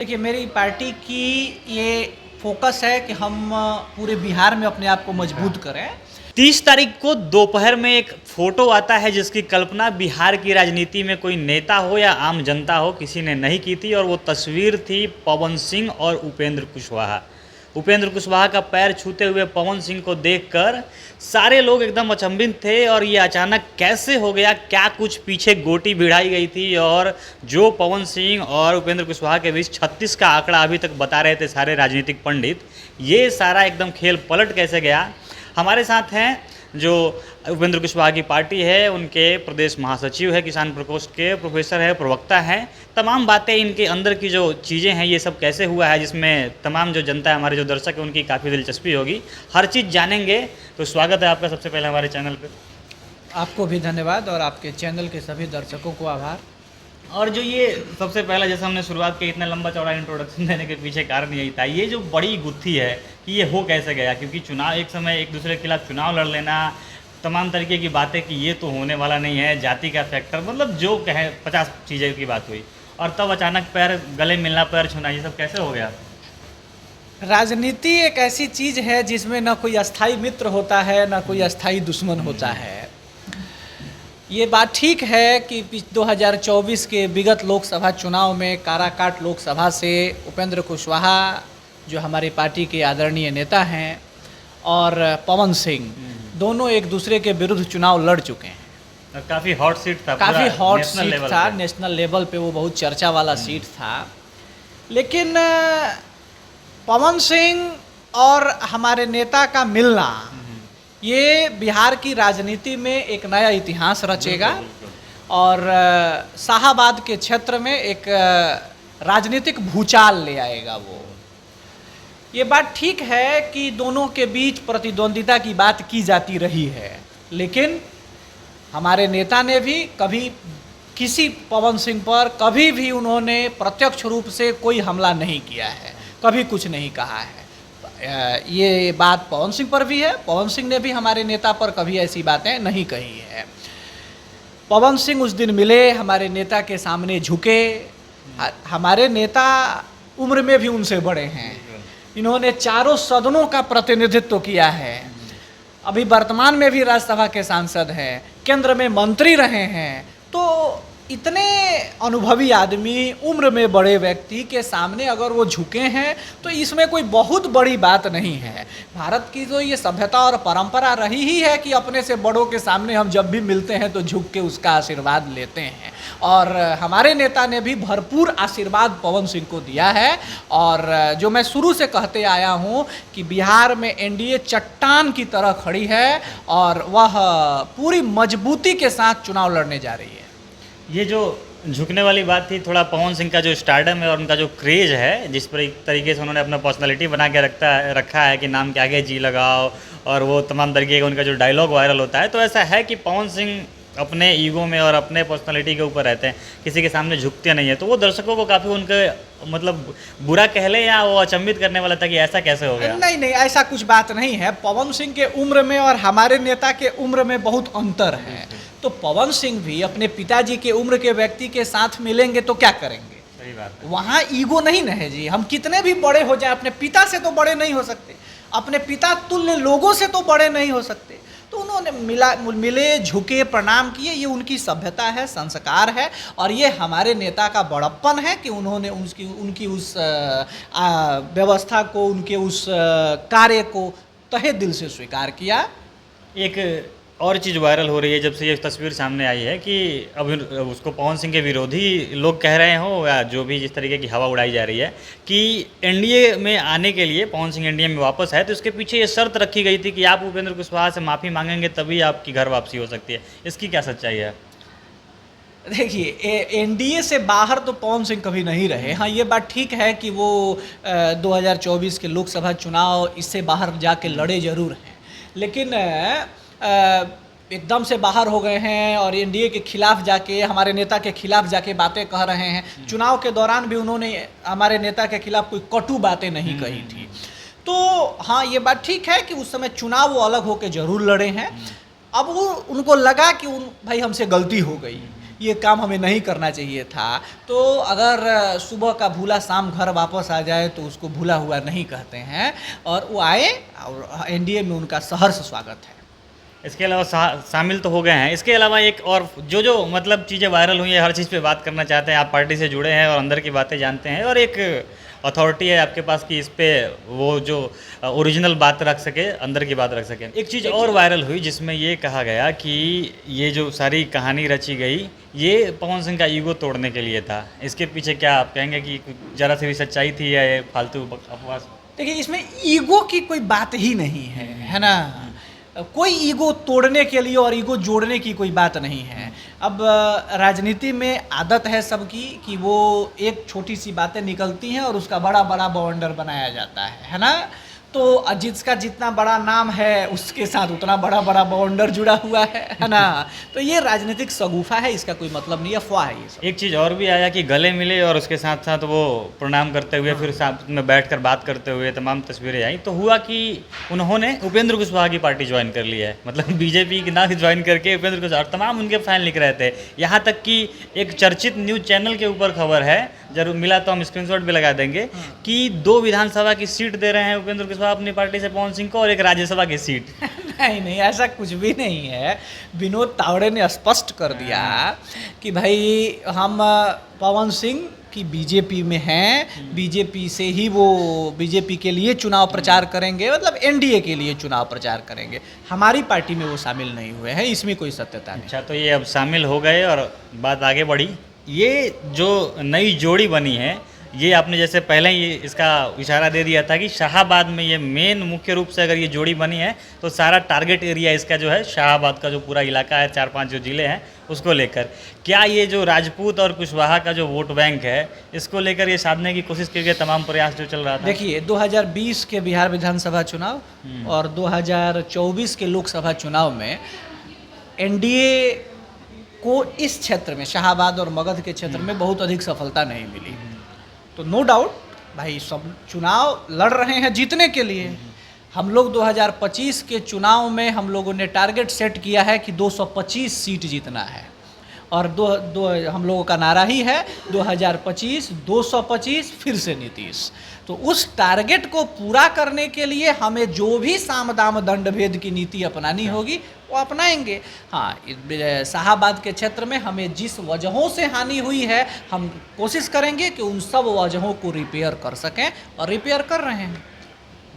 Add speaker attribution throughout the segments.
Speaker 1: देखिए, मेरी पार्टी की ये फोकस है कि हम पूरे बिहार में अपने आप को मजबूत करें।
Speaker 2: 30 तारीख को दोपहर में एक फोटो आता है जिसकी कल्पना बिहार की राजनीति में कोई नेता हो या आम जनता हो किसी ने नहीं की थी, और वो तस्वीर थी पवन सिंह और उपेंद्र कुशवाहा। उपेंद्र कुशवाहा का पैर छूते हुए पवन सिंह को देखकर सारे लोग एकदम अचंभित थे, और ये अचानक कैसे हो गया, क्या कुछ पीछे गोटी भिड़ाई गई थी, और जो पवन सिंह और उपेंद्र कुशवाहा के बीच 36 का आंकड़ा अभी तक बता रहे थे सारे राजनीतिक पंडित, ये सारा एकदम खेल पलट कैसे गया। हमारे साथ हैं जो उपेंद्र कुशवाहा की पार्टी है, उनके प्रदेश महासचिव है, किसान प्रकोष्ठ के प्रोफेसर है, प्रवक्ता हैं। तमाम बातें इनके अंदर की जो चीज़ें हैं, ये सब कैसे हुआ है, जिसमें तमाम जो जनता है, हमारे जो दर्शक है, उनकी काफ़ी दिलचस्पी होगी, हर चीज़ जानेंगे। तो स्वागत है आपका सबसे पहले हमारे चैनल पे।
Speaker 1: आपको भी धन्यवाद और आपके चैनल के सभी दर्शकों को आभार।
Speaker 2: और जो ये सबसे पहला, जैसे हमने शुरुआत की, इतना लंबा चौड़ा इंट्रोडक्शन देने के पीछे कारण यही था, ये जो बड़ी गुत्थी है कि ये हो कैसे गया, क्योंकि चुनाव एक समय एक दूसरे के खिलाफ चुनाव लड़ लेना, तमाम तरीके की बातें कि ये तो होने वाला नहीं है, जाति का फैक्टर, मतलब जो कहे 50 चीज़ें की बात हुई, और तब अचानक पैर गले मिलना, पैर छूना, ये सब कैसे हो गया।
Speaker 1: राजनीति एक ऐसी चीज़ है जिसमें न कोई अस्थाई मित्र होता है, न कोई अस्थाई दुश्मन होता है। ये बात ठीक है कि 2024 के विगत लोकसभा चुनाव में काराकाट लोकसभा से उपेंद्र कुशवाहा, जो हमारी पार्टी के आदरणीय नेता हैं, और पवन सिंह, दोनों एक दूसरे के विरुद्ध चुनाव लड़ चुके हैं।
Speaker 2: काफ़ी हॉट सीट था,
Speaker 1: काफ़ी हॉट
Speaker 2: नेशनल
Speaker 1: सीट
Speaker 2: लेवल
Speaker 1: था,
Speaker 2: पे।
Speaker 1: नेशनल लेवल पे वो बहुत चर्चा वाला सीट था। लेकिन पवन सिंह और हमारे नेता का मिलना, ये बिहार की राजनीति में एक नया इतिहास रचेगा, और शाहाबाद के क्षेत्र में एक राजनीतिक भूचाल ले आएगा। वो ये बात ठीक है कि दोनों के बीच प्रतिद्वंदिता की बात की जाती रही है, लेकिन हमारे नेता ने भी कभी किसी पवन सिंह पर कभी भी उन्होंने प्रत्यक्ष रूप से कोई हमला नहीं किया है, कभी कुछ नहीं कहा है। ये बात पवन सिंह पर भी है, पवन सिंह ने भी हमारे नेता पर कभी ऐसी बातें नहीं कही है। पवन सिंह उस दिन मिले, हमारे नेता के सामने झुके। हमारे नेता उम्र में भी उनसे बड़े हैं, इन्होंने चारों सदनों का प्रतिनिधित्व किया है, अभी वर्तमान में भी राज्यसभा के सांसद हैं, केंद्र में मंत्री रहे हैं। तो इतने अनुभवी आदमी, उम्र में बड़े व्यक्ति के सामने अगर वो झुके हैं तो इसमें कोई बहुत बड़ी बात नहीं है। भारत की जो ये सभ्यता और परंपरा रही ही है कि अपने से बड़ों के सामने हम जब भी मिलते हैं तो झुक के उसका आशीर्वाद लेते हैं, और हमारे नेता ने भी भरपूर आशीर्वाद पवन सिंह को दिया है। और जो मैं शुरू से कहते आया हूँ कि बिहार में एनडीए चट्टान की तरह खड़ी है, और वह पूरी मजबूती के साथ चुनाव लड़ने जा रही है।
Speaker 2: ये जो झुकने वाली बात थी, थोड़ा पवन सिंह का जो स्टारडम है और उनका जो क्रेज़ है, जिस पर एक तरीके से उन्होंने अपना पर्सनालिटी बना के रखा है कि नाम के आगे जी लगाओ, और वो तमाम तरीके का उनका जो डायलॉग वायरल होता है, तो ऐसा है कि पवन सिंह अपने ईगो में और अपने पर्सनालिटी के ऊपर रहते हैं, किसी के सामने झुकते नहीं है। तो वो दर्शकों को काफ़ी उनके मतलब बुरा कह ले या वो अचंभित करने वाला था कि ऐसा कैसे हो गया।
Speaker 1: नहीं नहीं, ऐसा कुछ बात नहीं है। पवन सिंह के उम्र में और हमारे नेता के उम्र में बहुत अंतर है। तो पवन सिंह भी अपने पिताजी के उम्र के व्यक्ति के साथ मिलेंगे तो क्या करेंगे।
Speaker 2: सही बात है।
Speaker 1: वहाँ ईगो नहीं न है जी। हम कितने भी बड़े हो जाए, अपने पिता से तो बड़े नहीं हो सकते, अपने पिता तुल्य लोगों से तो बड़े नहीं हो सकते। तो उन्होंने मिले, झुके, प्रणाम किए। ये उनकी सभ्यता है, संस्कार है, और ये हमारे नेता का बड़प्पन है कि उन्होंने उनकी उस व्यवस्था को, उनके उस कार्य को तहे दिल से स्वीकार किया।
Speaker 2: एक और चीज़ वायरल हो रही है जब से ये तस्वीर सामने आई है कि अब उसको पवन सिंह के विरोधी लोग कह रहे हो, या जो भी जिस तरीके की हवा उड़ाई जा रही है कि एनडीए में आने के लिए पवन सिंह एनडीए में वापस है, तो इसके पीछे ये शर्त रखी गई थी कि आप उपेंद्र कुशवाहा से माफ़ी मांगेंगे तभी आपकी घर वापसी हो सकती है। इसकी क्या सच्चाई है।
Speaker 1: देखिए, एनडीए से बाहर तो पवन सिंह कभी नहीं रहे। हाँ, ये बात ठीक है कि वो 2024 के लोकसभा चुनाव इससे बाहर जाके लड़े जरूर हैं, लेकिन एकदम से बाहर हो गए हैं और एनडीए के खिलाफ जाके, हमारे नेता के खिलाफ जाके बातें कह रहे हैं। चुनाव के दौरान भी उन्होंने हमारे नेता के खिलाफ कोई कटु बातें नहीं कही थी। तो हाँ, ये बात ठीक है कि उस समय चुनाव वो अलग होकर जरूर लड़े हैं। अब वो उनको लगा कि भाई हमसे गलती हो गई, ये काम हमें नहीं करना चाहिए था। तो अगर सुबह का भूला शाम घर वापस आ जाए तो उसको भूला हुआ नहीं कहते हैं, और वो आए और एनडीए में उनका सहर्ष स्वागत है।
Speaker 2: इसके अलावा शामिल तो हो गए हैं, इसके अलावा एक और जो मतलब चीज़ें वायरल हुई है, हर चीज़ पे बात करना चाहते हैं। आप पार्टी से जुड़े हैं और अंदर की बातें जानते हैं, और एक अथॉरिटी है आपके पास कि इस पे वो जो ओरिजिनल बात रख सके, अंदर की बात रख सके। एक चीज़ और वायरल हुई जिसमें ये कहा गया कि ये जो सारी कहानी रची गई ये पवन सिंह का ईगो तोड़ने के लिए था। इसके पीछे क्या आप कहेंगे कि ज़रा सी भी सच्चाई थी या ये फालतू बकवास?
Speaker 1: देखिए, इसमें ईगो की कोई बात ही नहीं है ना। कोई ईगो तोड़ने के लिए और ईगो जोड़ने की कोई बात नहीं है। अब राजनीति में आदत है सबकी कि वो एक छोटी सी बातें निकलती हैं और उसका बड़ा बड़ा बवंडर बनाया जाता है ना। तो जिसका जितना बड़ा नाम है उसके साथ उतना बड़ा बड़ा बवंडर जुड़ा हुआ है ना। तो ये राजनीतिक शगुफा है, इसका कोई मतलब नहीं, अफवाह है ये सब।
Speaker 2: एक चीज़ और भी आया कि गले मिले और उसके साथ साथ वो प्रणाम करते हुए फिर साथ में बैठकर बात करते हुए तमाम तस्वीरें आई। तो हुआ कि उन्होंने उपेंद्र कुशवाहा की पार्टी ज्वाइन कर ली है, मतलब बीजेपी की ना ज्वाइन करके उपेंद्र कुशवाहा, तमाम उनके फैन लिख रहे थे। यहाँ तक कि एक चर्चित न्यूज़ चैनल के ऊपर खबर है, जरूर मिला तो हम स्क्रीनशॉट भी लगा देंगे, कि 2 विधानसभा की सीट दे रहे हैं उपेंद्र कुशवाहा अपनी पार्टी से पवन सिंह को, और एक राज्यसभा की सीट।
Speaker 1: नहीं नहीं, ऐसा कुछ भी नहीं है। विनोद तावड़े ने स्पष्ट कर दिया कि भाई हम पवन सिंह की बीजेपी में हैं, बीजेपी से ही वो बीजेपी के लिए चुनाव प्रचार करेंगे, मतलब एनडीए के लिए चुनाव प्रचार करेंगे। हमारी पार्टी में वो शामिल नहीं हुए हैं, इसमें कोई सत्यता नहीं।
Speaker 2: अच्छा, तो ये अब शामिल हो गए और बात आगे बढ़ी। ये जो नई जोड़ी बनी है, ये आपने जैसे पहले ही इसका इशारा दे दिया था कि शाहाबाद में ये मेन मुख्य रूप से अगर ये जोड़ी बनी है तो सारा टारगेट एरिया इसका जो है शाहाबाद का जो पूरा इलाका है, 4-5 जो ज़िले हैं उसको लेकर। क्या ये जो राजपूत और कुशवाहा का जो वोट बैंक है इसको लेकर ये साधने की कोशिश की गई, तमाम प्रयास जो चल रहा था?
Speaker 1: देखिए, 2020 के बिहार विधानसभा चुनाव और 2024 के लोकसभा चुनाव में एनडीए को इस क्षेत्र में, शाहाबाद और मगध के क्षेत्र में बहुत अधिक सफलता नहीं मिली। तो नो डाउट भाई सब चुनाव लड़ रहे हैं जीतने के लिए। हम लोग 2025 के चुनाव में हम लोगों ने टारगेट सेट किया है कि 225 सीट जीतना है, और हम लोगों का नारा ही है 2025 225 फिर से नीतीश। तो उस टारगेट को पूरा करने के लिए हमें जो भी साम दाम दंड भेद की नीति अपनानी होगी वो अपनाएंगे। हाँ, शाहाबाद के क्षेत्र में हमें जिस वजहों से हानि हुई है हम कोशिश करेंगे कि उन सब वजहों को रिपेयर कर सकें, और रिपेयर कर रहे हैं।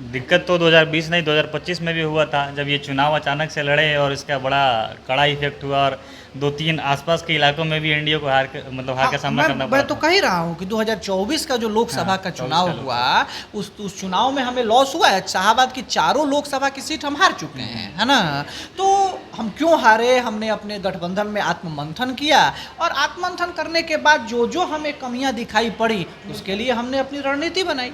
Speaker 2: दिक्कत तो 2020 नहीं 2025 में भी हुआ था, जब ये चुनाव अचानक से लड़े और इसका बड़ा कड़ा इफेक्ट हुआ, और 2-3 आसपास के इलाकों में भी एनडीए को हार का सामना करना पड़ा।
Speaker 1: मैं तो कह ही रहा हूँ कि 2024 का जो लोकसभा का चुनाव हुआ उस चुनाव में हमें लॉस हुआ है। शाहाबाद की 4 लोकसभा की सीट हम हार चुके हैं, है ना। तो हम क्यों हारे? हमने अपने गठबंधन में आत्ममंथन किया, और आत्ममंथन करने के बाद जो जो हमें कमियां दिखाई पड़ी उसके लिए हमने अपनी रणनीति बनाई।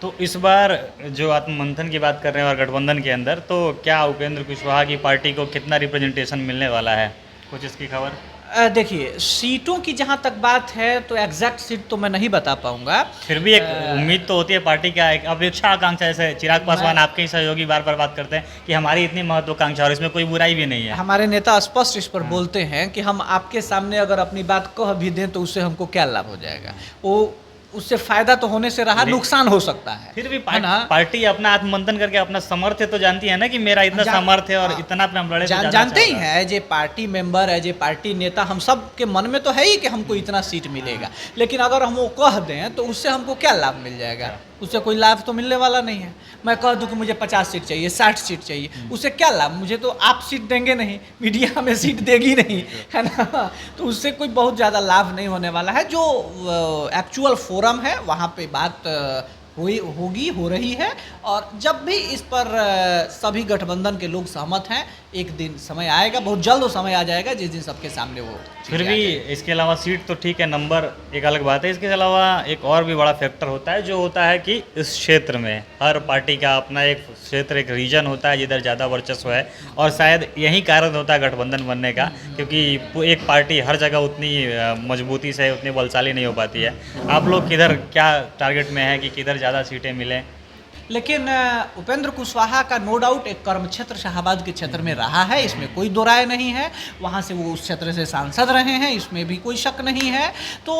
Speaker 2: तो इस बार जो आत्ममंथन की बात कर रहे हैं और गठबंधन के अंदर, तो क्या उपेंद्र कुशवाहा की पार्टी को कितना रिप्रेजेंटेशन मिलने वाला है, कुछ इसकी खबर?
Speaker 1: देखिए, सीटों की जहाँ तक बात है तो एग्जैक्ट सीट तो मैं नहीं बता पाऊंगा।
Speaker 2: फिर भी एक उम्मीद तो होती है पार्टी का, एक अपेक्षा आकांक्षा, जैसे चिराग पासवान आपके ही सहयोगी बार बार बात करते हैं कि हमारी इतनी महत्वाकांक्षा, और इसमें कोई बुराई भी नहीं है।
Speaker 1: हमारे नेता स्पष्ट इस पर बोलते हैं कि हम आपके सामने अगर अपनी बात कह भी दें तो उससे हमको क्या लाभ हो जाएगा। वो उससे फायदा तो होने से रहा, नुकसान हो सकता है।
Speaker 2: फिर भी पार्टी अपना आत्ममंथन करके अपना सामर्थ्य तो जानती है ना कि मेरा इतना सामर्थ्य और इतना पे हम लड़े,
Speaker 1: जानते ही हैं। As a party member, as a party नेता, हम सब के मन में तो है ही कि हमको इतना सीट मिलेगा, लेकिन अगर हम वो कह दें तो उससे हमको क्या लाभ मिल जाएगा? उससे कोई लाभ तो मिलने वाला नहीं है। मैं कह दूं कि मुझे 50 सीट चाहिए, 60 सीट चाहिए, उससे क्या लाभ? मुझे तो आप सीट देंगे नहीं, मीडिया हमें सीट देगी नहीं, है ना। तो उससे कोई बहुत ज़्यादा लाभ नहीं होने वाला है। जो एक्चुअल फोरम है वहाँ पे बात हो रही है, और जब भी इस पर सभी गठबंधन के लोग सहमत हैं, एक दिन समय आएगा, बहुत जल्द वो समय आ जाएगा जिस दिन सबके सामने वो।
Speaker 2: फिर भी इसके अलावा सीट तो ठीक है, नंबर एक अलग बात है। इसके अलावा एक और भी बड़ा फैक्टर होता है, जो होता है कि इस क्षेत्र में हर पार्टी का अपना एक क्षेत्र, एक रीजन होता है जिधर ज़्यादा वर्चस्व है, और शायद यही कारण होता है गठबंधन बनने का, क्योंकि एक पार्टी हर जगह उतनी मजबूती से, उतनी बलशाली नहीं हो पाती है। आप लोग किधर क्या टारगेट में है कि किधर ज़्यादा सीटें मिलें?
Speaker 1: लेकिन उपेंद्र कुशवाहा का नो डाउट एक कर्म क्षेत्र शाहाबाद के क्षेत्र में रहा है, इसमें कोई दो राय नहीं है। वहाँ से वो उस क्षेत्र से सांसद रहे हैं, इसमें भी कोई शक नहीं है। तो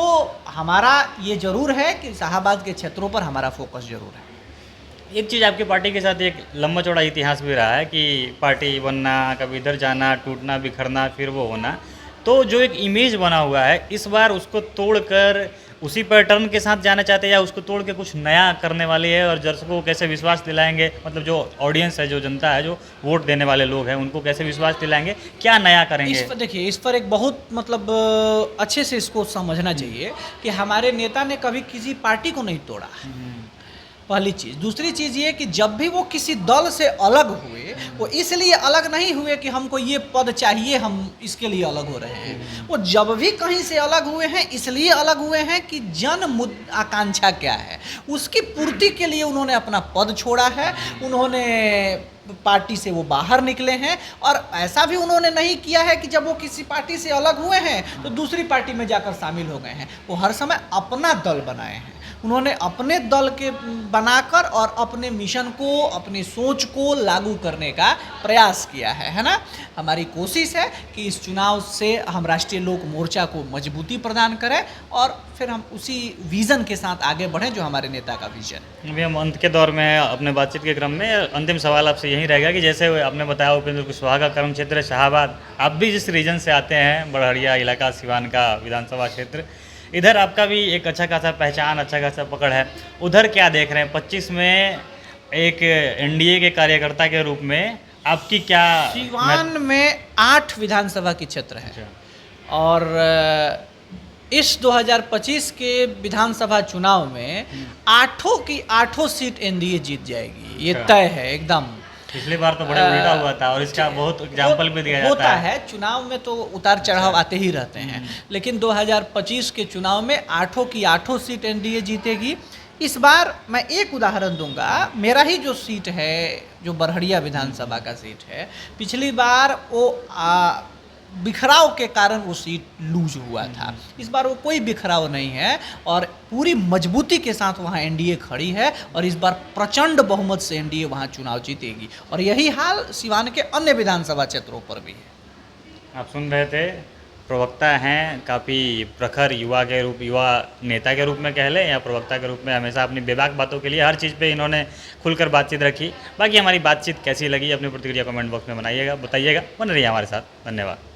Speaker 1: हमारा ये ज़रूर है कि शाहाबाद के क्षेत्रों पर हमारा फोकस ज़रूर है।
Speaker 2: एक चीज़ आपकी पार्टी के साथ एक लंबा चौड़ा इतिहास भी रहा है कि पार्टी बनना, कभी इधर जाना, टूटना, बिखरना, फिर वो होना। तो जो एक इमेज बना हुआ है, इस बार उसको तोड़कर उसी पैटर्न के साथ जाना चाहते हैं या उसको तोड़ के कुछ नया करने वाले हैं, और दर्शकों को कैसे विश्वास दिलाएंगे, मतलब जो ऑडियंस है, जो जनता है, जो वोट देने वाले लोग हैं, उनको कैसे विश्वास दिलाएंगे, क्या नया करेंगे?
Speaker 1: इस पर देखिए, इस पर एक बहुत मतलब अच्छे से इसको समझना चाहिए कि हमारे नेता ने कभी किसी पार्टी को नहीं तोड़ा, पहली चीज़। दूसरी चीज़ ये कि जब भी वो किसी दल से अलग हुए, वो इसलिए अलग नहीं हुए कि हमको ये पद चाहिए, हम इसके लिए अलग हो रहे हैं। वो जब भी कहीं से अलग हुए हैं, इसलिए अलग हुए हैं कि आकांक्षा क्या है, उसकी पूर्ति के लिए उन्होंने अपना पद छोड़ा है, उन्होंने पार्टी से वो बाहर निकले हैं। और ऐसा भी उन्होंने नहीं किया है कि जब वो किसी पार्टी से अलग हुए हैं तो दूसरी पार्टी में जाकर शामिल हो गए हैं। वो हर समय अपना दल बनाए हैं, उन्होंने अपने दल के बनाकर और अपने मिशन को, अपनी सोच को लागू करने का प्रयास किया है ना। हमारी कोशिश है कि इस चुनाव से हम राष्ट्रीय लोक मोर्चा को मजबूती प्रदान करें और फिर हम उसी विज़न के साथ आगे बढ़ें जो हमारे नेता का विज़न है।
Speaker 2: अभी हम अंत के दौर में हैं अपने बातचीत के क्रम में। अंतिम सवाल आपसे यही रहेगा कि जैसे आपने बताया उपेंद्र कुशवाहा का कर्म क्षेत्र है शाहाबाद, आप भी जिस रीजन से आते हैं, बड़हरिया इलाका, सिवान का विधानसभा क्षेत्र, इधर आपका भी एक अच्छा खासा पहचान, अच्छा खासा पकड़ है। उधर क्या देख रहे हैं 25 में एक एनडीए के कार्यकर्ता के रूप में आपकी क्या?
Speaker 1: सिवान में 8 विधानसभा की क्षेत्र है और इस 2025 के विधानसभा चुनाव में 8 की 8 सीट एनडीए जीत जाएगी, ये तय है एकदम।
Speaker 2: पिछली बार तो बड़े उल्टा हुआ था और इसका बहुत एग्जाम्पल भी दिया जाता है।
Speaker 1: चुनाव में तो उतार चढ़ाव आते ही रहते हैं, लेकिन 2025 के चुनाव में 8 की 8 सीट एनडीए जीतेगी। इस बार मैं एक उदाहरण दूंगा, मेरा ही जो सीट है, जो बड़हरिया विधानसभा का सीट है, पिछली बार वो बिखराव के कारण वो सीट लूज हुआ था। इस बार वो कोई बिखराव नहीं है और पूरी मजबूती के साथ वहाँ एनडीए खड़ी है और इस बार प्रचंड बहुमत से एनडीए वहाँ चुनाव जीतेगी। और यही हाल सिवान के अन्य विधानसभा क्षेत्रों पर भी है।
Speaker 2: आप सुन रहे थे, प्रवक्ता हैं, काफ़ी प्रखर युवा नेता के रूप में कह लें या प्रवक्ता के रूप में, हमेशा अपनी बेबाक बातों के लिए हर चीज़ पे इन्होंने खुलकर बातचीत रखी। बाकी हमारी बातचीत कैसी लगी अपनी प्रतिक्रिया कमेंट बॉक्स में बताइएगा। बने रहिए हमारे साथ। धन्यवाद।